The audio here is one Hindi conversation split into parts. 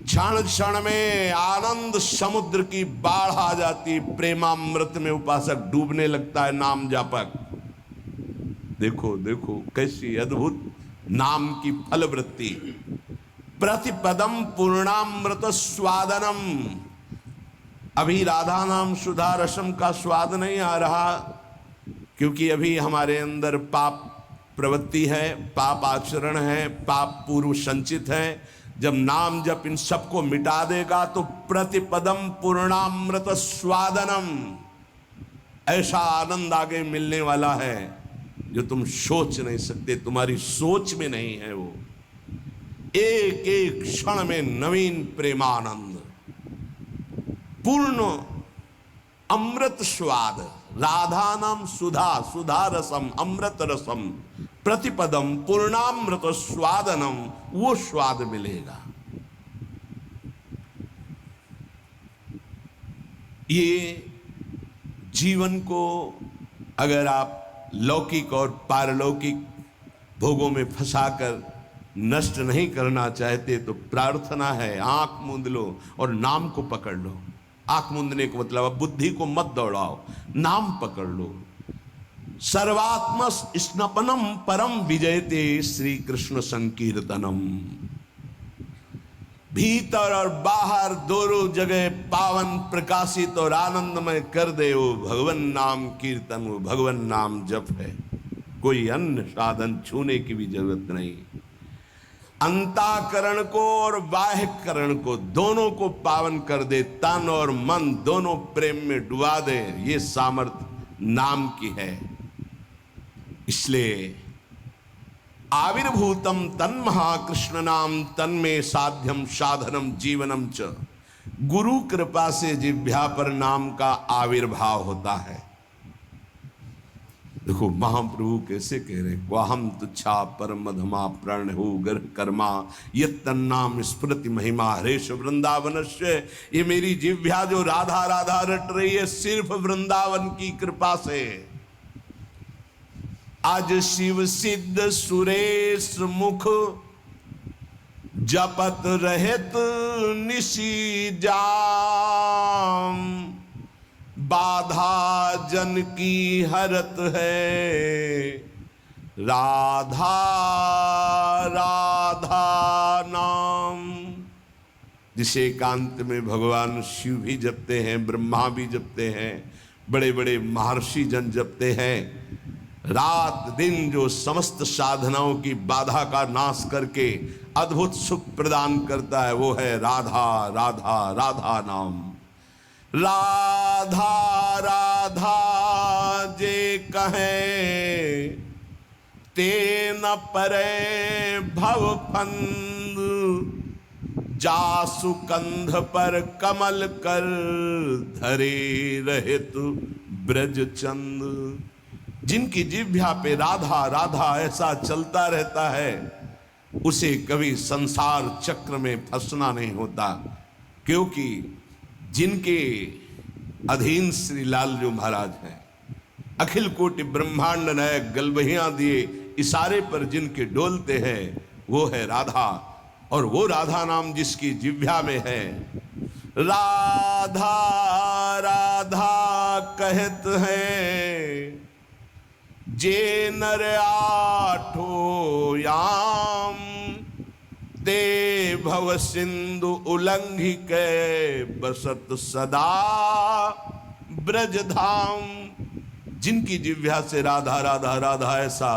क्षण क्षण में आनंद समुद्र की बाढ़ आ जाती, प्रेमामृत में उपासक डूबने लगता है नाम जापक। देखो देखो कैसी अद्भुत नाम की फलवृत्ति। प्रतिपदम पूर्णामृत स्वादनम। अभी राधा नाम सुधा रसम का स्वाद नहीं आ रहा, क्योंकि अभी हमारे अंदर पाप प्रवृत्ति है, पाप आचरण है, पाप पूर्व संचित है। जब नाम जप इन सबको मिटा देगा तो प्रतिपदम पूर्णामृत स्वादनम, ऐसा आनंद आगे मिलने वाला है जो तुम सोच नहीं सकते, तुम्हारी सोच में नहीं है। वो एक एक क्षण में नवीन प्रेमानंद, पूर्ण अमृत स्वाद, राधा नाम सुधा, सुधा रसम, अमृत रसम, प्रतिपदम पूर्णामृत स्वादनम, वो स्वाद मिलेगा। ये जीवन को अगर आप लौकिक और पारलौकिक भोगों में फंसाकर नष्ट नहीं करना चाहते तो प्रार्थना है, आंख मूंद लो और नाम को पकड़ लो। आंख मूंदने का मतलब अब बुद्धि को मत दौड़ाओ, नाम पकड़ लो। सर्वात्म स्नपनम परम विजयते श्री कृष्ण संकीर्तनम। भीतर और बाहर दोनों जगह पावन प्रकाशित और आनंदमय कर दे वो भगवान नाम कीर्तन, वो भगवान नाम जप है। कोई अन्य साधन छूने की भी जरूरत नहीं। अंतःकरण को और बाह्यकरण को दोनों को पावन कर दे, तन और मन दोनों प्रेम में डुबा दे, ये सामर्थ्य नाम की है। इसलिए आविर्भूतम तन महाकृष्ण नाम तन्मे साध्यम साधनम जीवनम च। गुरु कृपा से जिह्वा पर नाम का आविर्भाव होता है। देखो महाप्रभु कैसे कह रहे, क्वाहम तुच्छा परम मधमा प्रण हो गर्भ कर्मा यत्तन्नाम स्मृति महिमा हरेश वृंदावनस्य। ये मेरी जिह्वा जो राधा राधा रट रही है सिर्फ वृंदावन की कृपा से। आज शिव सिद्ध सुरेश मुख जपत रहत निशी जाम। बाधा जन की हरत है राधा राधा नाम। जिसे एकांत में भगवान शिव भी जपते हैं, ब्रह्मा भी जपते हैं, बड़े बड़े महर्षि जन जपते हैं। रात दिन जो समस्त साधनाओं की बाधा का नाश करके अद्भुत सुख प्रदान करता है वो है राधा राधा राधा नाम। राधा राधा जे कहे ते न परे भव फंद। जासु कंध पर कमल कर धरे रहित ब्रज चंद। जिनकी जिह्वा पे राधा राधा ऐसा चलता रहता है उसे कभी संसार चक्र में फंसना नहीं होता, क्योंकि जिनके अधीन श्री लालजू महाराज हैं, अखिल कोटि ब्रह्मांड नायक गलबहियां दिए इशारे पर जिनके डोलते हैं वो है राधा। और वो राधा नाम जिसकी जिह्वा में है, राधा राधा कहत है जे नर आठो याम। ते भव सिंधु उल्लंघि के बसत सदा ब्रज धाम। जिनकी जिह्वा से राधा राधा राधा ऐसा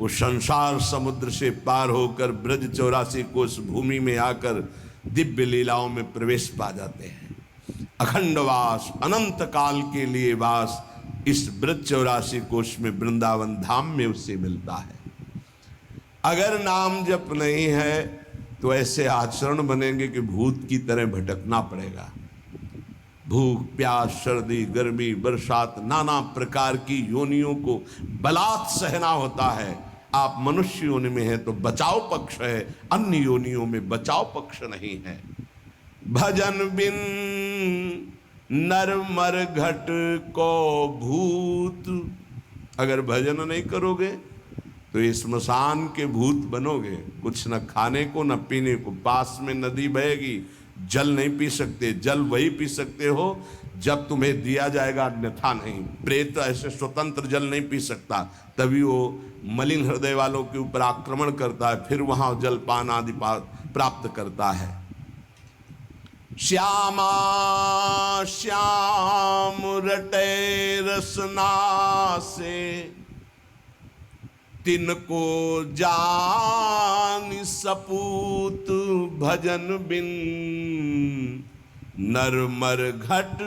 वो संसार समुद्र से पार होकर ब्रज 84 कोस भूमि में आकर दिव्य लीलाओं में प्रवेश पा जाते हैं। अखंड वास, अनंत काल के लिए वास इस ब्रज 84 कोश में वृंदावन धाम में उससे मिलता है। अगर नाम जप नहीं है तो ऐसे आचरण बनेंगे कि भूत की तरह भटकना पड़ेगा। भूख प्यास सर्दी गर्मी बरसात नाना प्रकार की योनियों को बलात् सहना होता है। आप मनुष्य योनि में हैं तो बचाव पक्ष है, अन्य योनियों में बचाव पक्ष नहीं है। भजन बिन नर मर घट को भूत। अगर भजन नहीं करोगे तो ये स्मशान के भूत बनोगे, कुछ न खाने को न पीने को। पास में नदी बहेगी, जल नहीं पी सकते, जल वही पी सकते हो जब तुम्हें दिया जाएगा, अन्यथा नहीं। प्रेत ऐसे स्वतंत्र जल नहीं पी सकता, तभी वो मलिन हृदय वालों के ऊपर आक्रमण करता है, फिर वहां जलपान आदि प्राप्त करता है। श्यामा श्याम रटे रसना से, तिनको जान सपूत भजन बिन, नरमर घट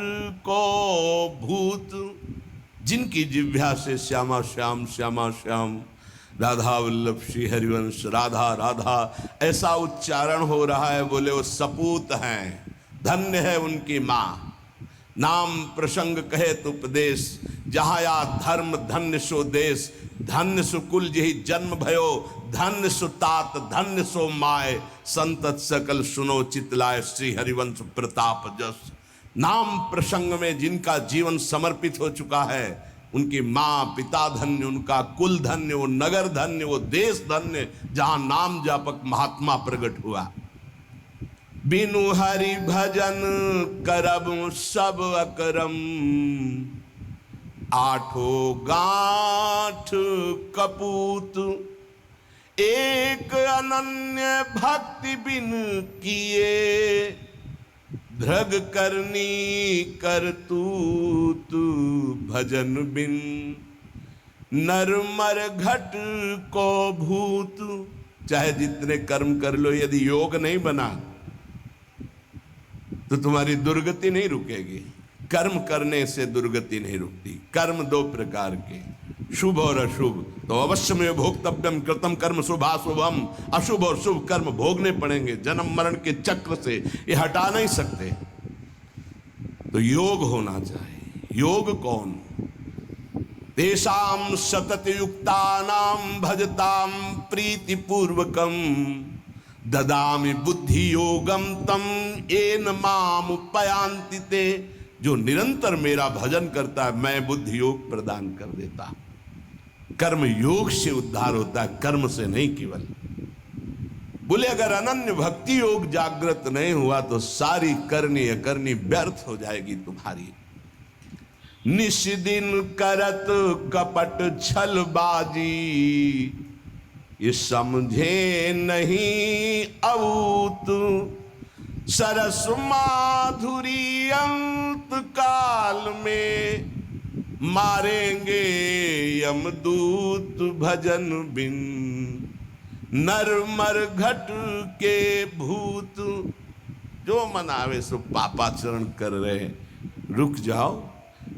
को भूत। जिनकी जिह्वा से श्यामा श्याम श्यामा श्याम, राधा वल्लभ श्री हरिवंश, राधा राधा ऐसा उच्चारण हो रहा है, बोले वो सपूत हैं, धन्य है उनकी माँ। नाम प्रसंग कहे तो उपदेश, जहाँ या धर्म धन्य सो देश, धन्य सो कुल जही जन्म भयो, धन्य सो तात धन्य सो माय, संतत सकल सुनो चितलाय, श्री हरिवंश प्रताप जस। नाम प्रसंग में जिनका जीवन समर्पित हो चुका है, उनकी माँ पिता धन्य, उनका कुल धन्य, वो नगर धन्य, वो देश धन्य, जहाँ नाम जापक महात्मा प्रकट हुआ। बिनु हरि भजन करब सब अकरम, आठो गांठ कपूत। एक अनन्य भक्ति बिन किए, धृग करनी करतूत भजन बिन, नरमर घट को भूत। चाहे जितने कर्म कर लो, यदि योग नहीं बना तो तुम्हारी दुर्गति नहीं रुकेगी। कर्म करने से दुर्गति नहीं रुकती। कर्म दो प्रकार के, शुभ और अशुभ। तो अवश्य में भोक्तव्यम कृतम कर्म शुभाशुभम, अशुभ और शुभ कर्म भोगने पड़ेंगे। जन्म मरण के चक्र से ये हटा नहीं सकते। तो योग होना चाहिए। योग कौन? तेषाम सतत युक्तानाम भजताम प्रीति पूर्वकम, ददामि बुद्धि योगम तम येन माम उपयांति ते। जो निरंतर मेरा भजन करता है, मैं बुद्धि योग प्रदान कर देता। कर्म योग से उद्धार होता है, कर्म से नहीं केवल। बोले अगर अनन्य भक्ति योग जागृत नहीं हुआ तो सारी करनी अकरनी व्यर्थ हो जाएगी तुम्हारी। निश दिन करत कपट छलबाजी, ये समझे नहीं अऊत। सरस माधुरी अंत काल में, मारेंगे यमदूत भजन बिन, नरमर घट के भूत। जो मनावे सो पापाचरण कर रहे, रुक जाओ,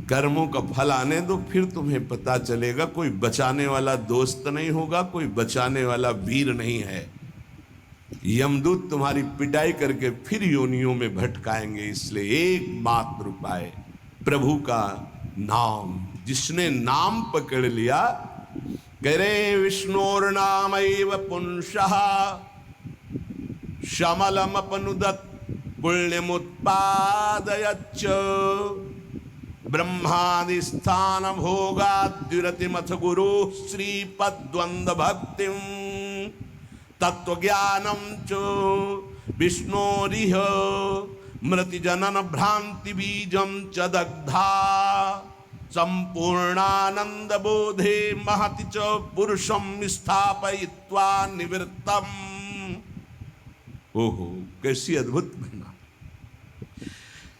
कर्मों का फल आने दो, फिर तुम्हें पता चलेगा। कोई बचाने वाला दोस्त नहीं होगा, कोई बचाने वाला वीर नहीं है। यमदूत तुम्हारी पिटाई करके फिर योनियों में भटकाएंगे। इसलिए एकमात्र उपाय प्रभु का नाम। जिसने नाम पकड़ लिया, कह रहे विष्णोर नामैव पुंसः, शमलम अपनुदत् पुण्यमुत्पादयच्च, ब्रह्मादिस्थान भोगाद्युरतिमथ गुरु श्रीपद्वंद भक्तिम, तत्वज्ञानम च विष्णोरिह मृति जनन भ्रांति बीजम च दग्धा, संपूर्णानंद बोधे महति च पुरुषम स्थापयित्वा निवृत्तम। ओहो, कैसी अद्भुत महिमा।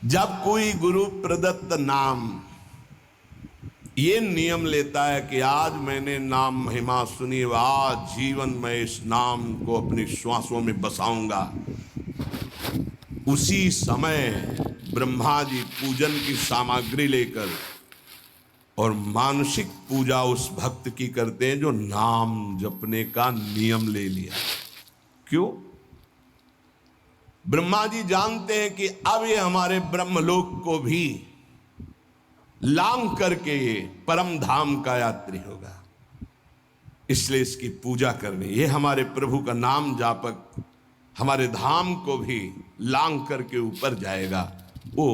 जब कोई गुरु प्रदत्त नाम ये नियम लेता है कि आज मैंने नाम महिमा सुनी, आज जीवन में इस नाम को अपनी श्वासों में बसाऊंगा, उसी समय ब्रह्मा जी पूजन की सामग्री लेकर और मानसिक पूजा उस भक्त की करते हैं जो नाम जपने का नियम ले लिया। क्यों? ब्रह्मा जी जानते हैं कि अब ये हमारे ब्रह्मलोक को भी लांग करके ये परम धाम का यात्री होगा, इसलिए इसकी पूजा करनी। ये हमारे प्रभु का नाम जापक हमारे धाम को भी लांग करके ऊपर जाएगा। वो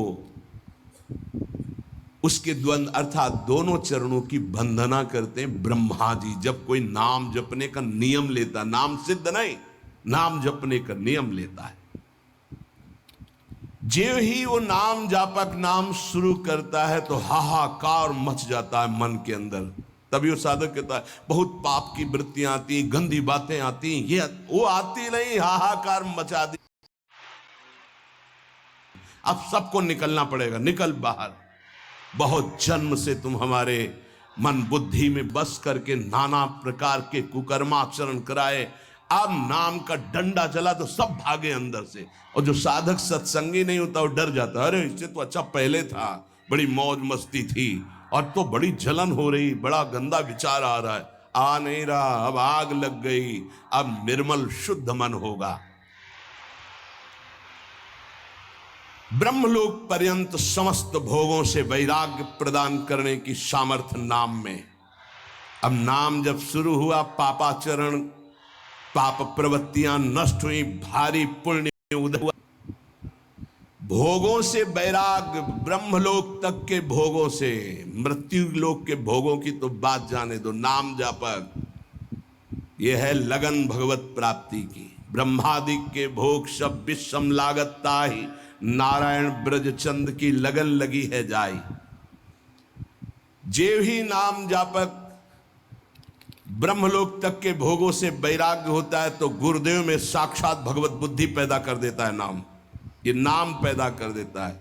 उसके द्वंद अर्थात दोनों चरणों की वंदना करते हैं ब्रह्मा जी। जब कोई नाम जपने का नियम लेता, नाम सिद्ध नहीं, नाम जपने का नियम लेता है, जो ही वो नाम जापक नाम शुरू करता है तो हाहाकार मच जाता है मन के अंदर। तभी वो साधक कहता है बहुत पाप की वृत्तियां आती, गंदी बातें आती, ये वो आती नहीं, हाहाकार मचा दी, अब सबको निकलना पड़ेगा, निकल बाहर। बहुत जन्म से तुम हमारे मन बुद्धि में बस करके नाना प्रकार के कुकर्माचरण कराए, अब नाम का डंडा चला तो सब भागे अंदर से। और जो साधक सत्संगी नहीं होता वो डर जाता, अरे इससे तो अच्छा पहले था, बड़ी मौज मस्ती थी, और तो बड़ी जलन हो रही, बड़ा गंदा विचार आ रहा है। आ नहीं रहा, अब आग लग गई, अब निर्मल शुद्ध मन होगा। ब्रह्मलोक पर्यंत समस्त भोगों से वैराग्य प्रदान करने की सामर्थ्य नाम में। अब नाम जब शुरू हुआ, पापाचरण पाप प्रवृत्तियां नष्ट हुई, भारी पुण्य उदय हुआ, भोगों से वैराग्य, ब्रह्मलोक तक के भोगों से, मृत्यु लोक के भोगों की तो बात जाने दो। नाम जापक यह है लगन भगवत प्राप्ति की। ब्रह्मादि के भोग सब विषम लागता ही, नारायण ब्रजचंद की लगन लगी है जाई। जे ही नाम जापक ब्रह्मलोक तक के भोगों से वैराग्य होता है तो गुरुदेव में साक्षात भगवत बुद्धि पैदा कर देता है नाम, ये नाम पैदा कर देता है।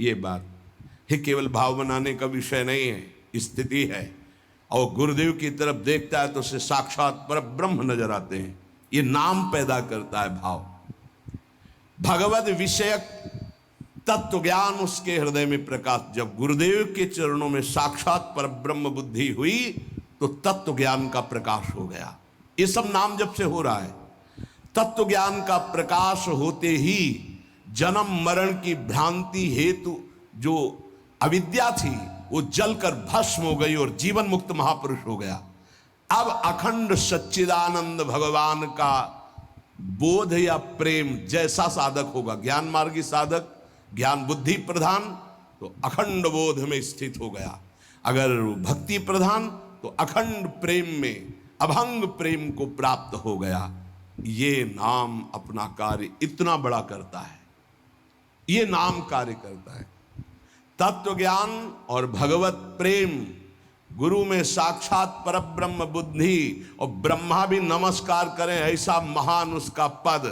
ये बात ये केवल भाव बनाने का विषय नहीं है, स्थिति है। और गुरुदेव की तरफ देखता है तो उसे साक्षात पर ब्रह्म नजर आते हैं, ये नाम पैदा करता है भाव। भगवत विषयक तत्व ज्ञान उसके हृदय में प्रकाश, जब गुरुदेव के चरणों में साक्षात पर ब्रह्म बुद्धि हुई तो तत्व ज्ञान का प्रकाश हो गया। ये सब नाम जब से हो रहा है। तत्व ज्ञान का प्रकाश होते ही जन्म मरण की भ्रांति हेतु जो अविद्या थी वो जलकर भस्म हो गई और जीवन मुक्त महापुरुष हो गया। अब अखंड सच्चिदानंद भगवान का बोध या प्रेम जैसा साधक होगा, ज्ञान मार्गी साधक, ज्ञान बुद्धि प्रधान, तो अखंड बोध में स्थित हो गया। अगर भक्ति प्रधान तो अखंड प्रेम में अभंग प्रेम को प्राप्त हो गया। ये नाम अपना कार्य इतना बड़ा करता है, ये नाम कार्य करता है। तत्व ज्ञान और भगवत प्रेम, गुरु में साक्षात परब्रह्म बुद्धि, और ब्रह्मा भी नमस्कार करें ऐसा महान उसका पद,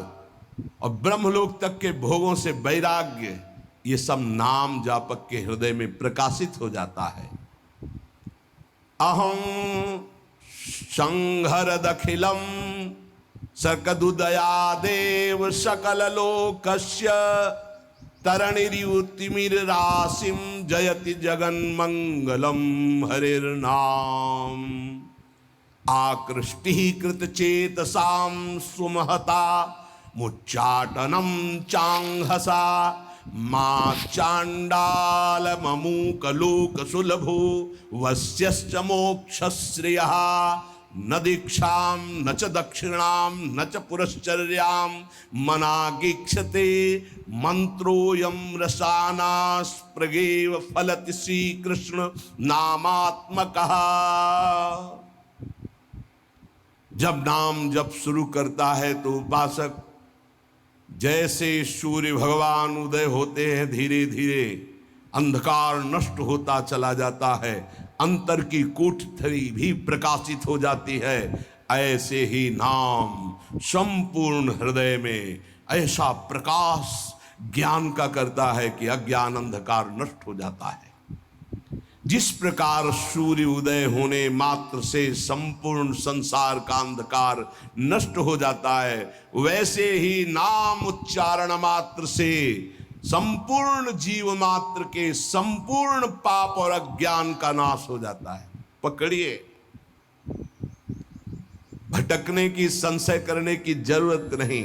और ब्रह्मलोक तक के भोगों से वैराग्य, ये सब नाम जापक के हृदय में प्रकाशित हो जाता है। अहं संहरदखिलम सकदुदयादेव सकल लोकस्य तरणिर्युतिमिरासिम जयति जगन्मंगलम हरिर्नाम। आकृष्टि कृतचेतसां सुमहता मुच्चाटनम चांहसा मा चांडाल ममूकलोक सुलभो वस्यश्च मोक्षश्रियः न दीक्षां न च दक्षिणां न च पुरश्चर्यां मनागीक्षते मंत्रोऽयं रसानास्पृगेव फलति श्रीकृष्ण नामात्मकः। जब नाम जप शुरू करता है तो उपासक जैसे सूर्य भगवान उदय होते हैं, धीरे धीरे अंधकार नष्ट होता चला जाता है, अंतर की कोठरी भी प्रकाशित हो जाती है, ऐसे ही नाम संपूर्ण हृदय में ऐसा प्रकाश ज्ञान का करता है कि अज्ञान अंधकार नष्ट हो जाता है। जिस प्रकार सूर्य उदय होने मात्र से संपूर्ण संसार का अंधकार नष्ट हो जाता है, वैसे ही नाम उच्चारण मात्र से संपूर्ण जीव मात्र के संपूर्ण पाप और अज्ञान का नाश हो जाता है। पकड़िए, भटकने की, संशय करने की जरूरत नहीं।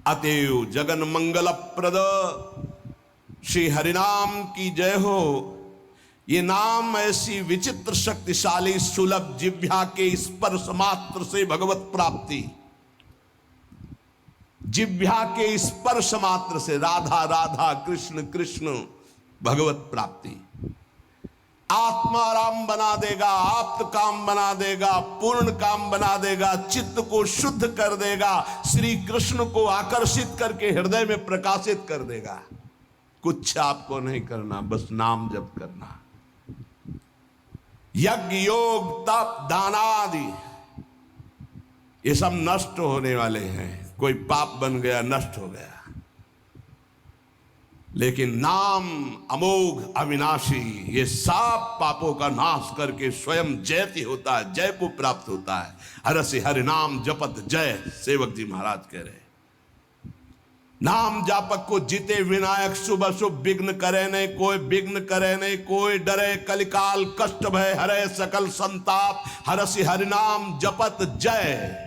अतएव जगन मंगल प्रद श्री हरिनाम की जय हो। ये नाम ऐसी विचित्र शक्तिशाली सुलभ जिह्वा के स्पर्श मात्र से भगवत प्राप्ति, जिह्वा के स्पर्श मात्र से राधा राधा कृष्ण कृष्ण भगवत प्राप्ति। आत्माराम बना देगा, आप्त काम बना देगा, पूर्ण काम बना देगा, चित्त को शुद्ध कर देगा, श्री कृष्ण को आकर्षित करके हृदय में प्रकाशित कर देगा। कुछ आपको नहीं करना, बस नाम जप करना। यज्ञ, योग, तप, दान आदि ये सब नष्ट होने वाले हैं। कोई पाप बन गया, नष्ट हो गया, लेकिन नाम अमोघ अविनाशी ये सब पापों का नाश करके स्वयं जयति होता है, जय को प्राप्त होता है। हरसि हरि नाम जपत जय, सेवक जी महाराज कह रहे। नाम जापक को जीते विनायक, शुभ शुभ विघ्न करे नहीं कोई, विघ्न करे नहीं कोई, डरे कलिकाल कष्ट भय हरे सकल संताप, हरसि हरि नाम जपत जय।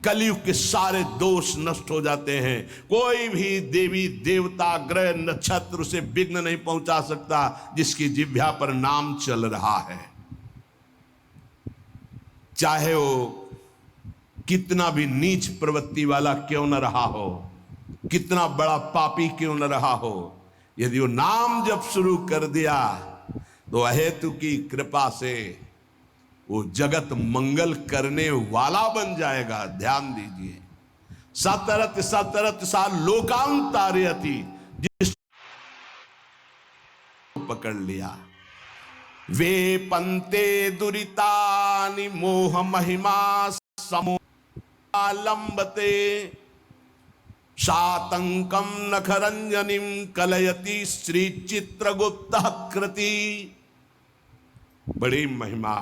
कलयुग के सारे दोष नष्ट हो जाते हैं। कोई भी देवी देवता ग्रह नक्षत्र से विघ्न नहीं पहुंचा सकता जिसकी जिह्वा पर नाम चल रहा है। चाहे वो कितना भी नीच प्रवृत्ति वाला क्यों न रहा हो, कितना बड़ा पापी क्यों न रहा हो, यदि वो नाम जब शुरू कर दिया तो अहेतु की कृपा से वो जगत मंगल करने वाला बन जाएगा। ध्यान दीजिए, सतरत सतरत सा लोकांतारयति, जिस पकड़ लिया। वे पंते दुरितानि मोह महिमा समोलंबते, सातंकम नखरंजनिम कलयति श्री चित्रगुप्त कृति। बड़ी महिमा।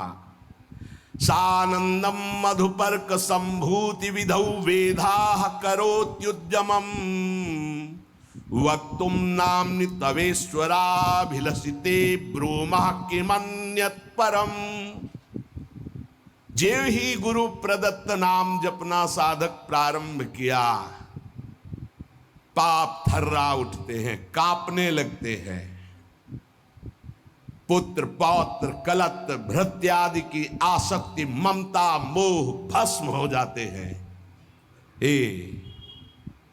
सानंदम मधुपर्क संभूति विधौ वेदाः करोत्युद्यमम्, वक्तुम नाम्नि तवेश्वराभिलषिते ब्रूमः किमन्यत् परम। जेव ही गुरु प्रदत्त नाम जपना साधक प्रारंभ किया, पाप थर्रा उठते हैं, कांपने लगते हैं। पुत्र पौत्र कलत्र भृत्यादि की आसक्ति ममता मोह भस्म हो जाते हैं।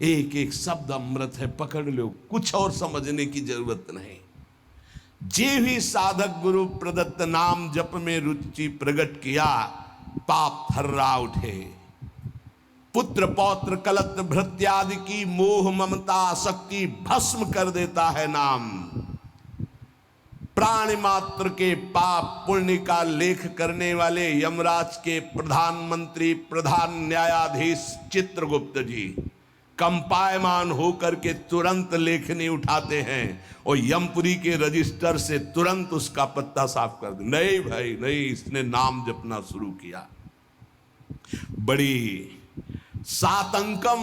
एक एक शब्द अमृत है, पकड़ लो, कुछ और समझने की जरूरत नहीं। जे भी साधक गुरु प्रदत्त नाम जप में रुचि प्रकट किया, पाप थर्रा उठे। पुत्र पौत्र कलत्र भृत्यादि की मोह ममता आसक्ति भस्म कर देता है नाम। प्राणी मात्र के पाप पुण्य का लेख करने वाले यमराज के प्रधानमंत्री प्रधान न्यायाधीश चित्रगुप्त जी कंपायमान होकर के तुरंत लेखनी उठाते हैं और यमपुरी के रजिस्टर से तुरंत उसका पत्ता साफ कर दे। नहीं भाई नहीं, इसने नाम जपना शुरू किया। बड़ी सातंकम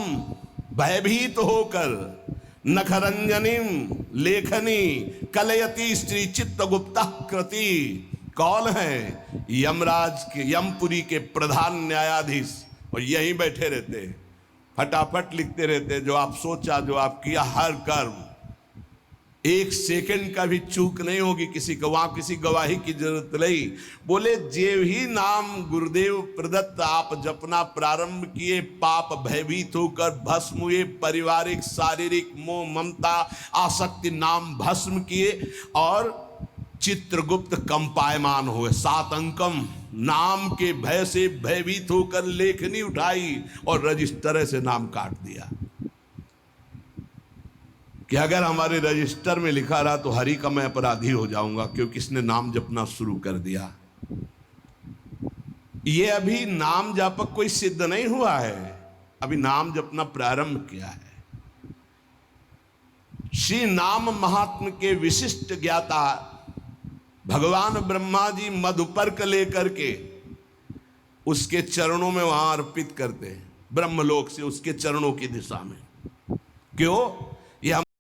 भयभीत होकर नखरंजनिम लेखनी कलयति श्री चित्रगुप्त कृति। कौन है? यमराज के यमपुरी के प्रधान न्यायाधीश, और यहीं बैठे रहते हैं, फटाफट लिखते रहते, जो आप सोचा जो आप किया हर कर्म, एक सेकंड का भी चूक नहीं होगी किसी को, वहां किसी गवाही की जरूरत नहीं। बोले जेव ही नाम गुरुदेव प्रदत्त आप जपना प्रारंभ किए, पाप भयभीत होकर भस्म हुए, पारिवारिक शारीरिक मोह ममता आसक्ति नाम भस्म किए और चित्रगुप्त कंपायमान हुए। सातंकम नाम के भय से भयभीत होकर लेखनी उठाई और रजिस्टर से नाम काट दिया कि अगर हमारे रजिस्टर में लिखा रहा तो हरि का मैं अपराधी हो जाऊंगा, क्योंकि इसने नाम जपना शुरू कर दिया। ये अभी नाम जापक कोई सिद्ध नहीं हुआ है, अभी नाम जपना प्रारंभ किया है। श्री नाम महात्म के विशिष्ट ज्ञाता भगवान ब्रह्मा जी मधुपर्क लेकर के उसके चरणों में वहां अर्पित करते हैं, ब्रह्मलोक से उसके चरणों की दिशा में। क्यों?